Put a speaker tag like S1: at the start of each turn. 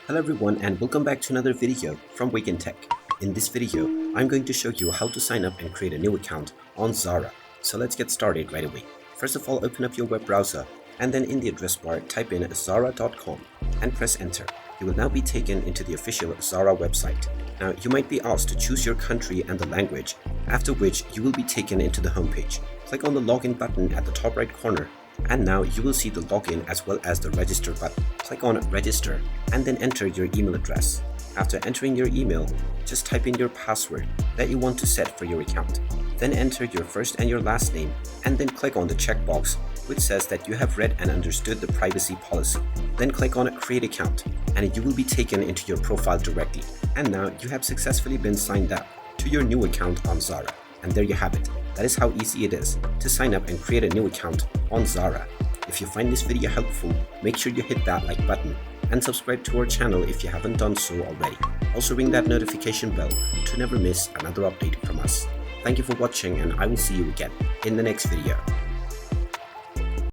S1: Hello everyone and welcome back to another video from Wake&Tech. In this video, I'm going to show you how to sign up and create a new account on Zara. So let's get started right away. First of all, open up your web browser and then in the address bar type in zara.com and press enter. You will now be taken into the official Zara website. Now you might be asked to choose your country and the language, after which you will be taken into the homepage. Click on the login button at the top right corner. And now you will see the login as well as the register button. Click on register and then enter your email address. After entering your email, just type in your password that you want to set for your account. Then enter your first and your last name and then click on the checkbox which says that you have read and understood the privacy policy. Then click on create account and you will be taken into your profile directly. And now you have successfully been signed up to your new account on Zara. And there you have it. That is how easy it is to sign up and create a new account on Zara. If you find this video helpful, make sure you hit that like button and subscribe to our channel if you haven't done so already. Also ring that notification bell to never miss another update from us. Thank you for watching and I will see you again in the next video.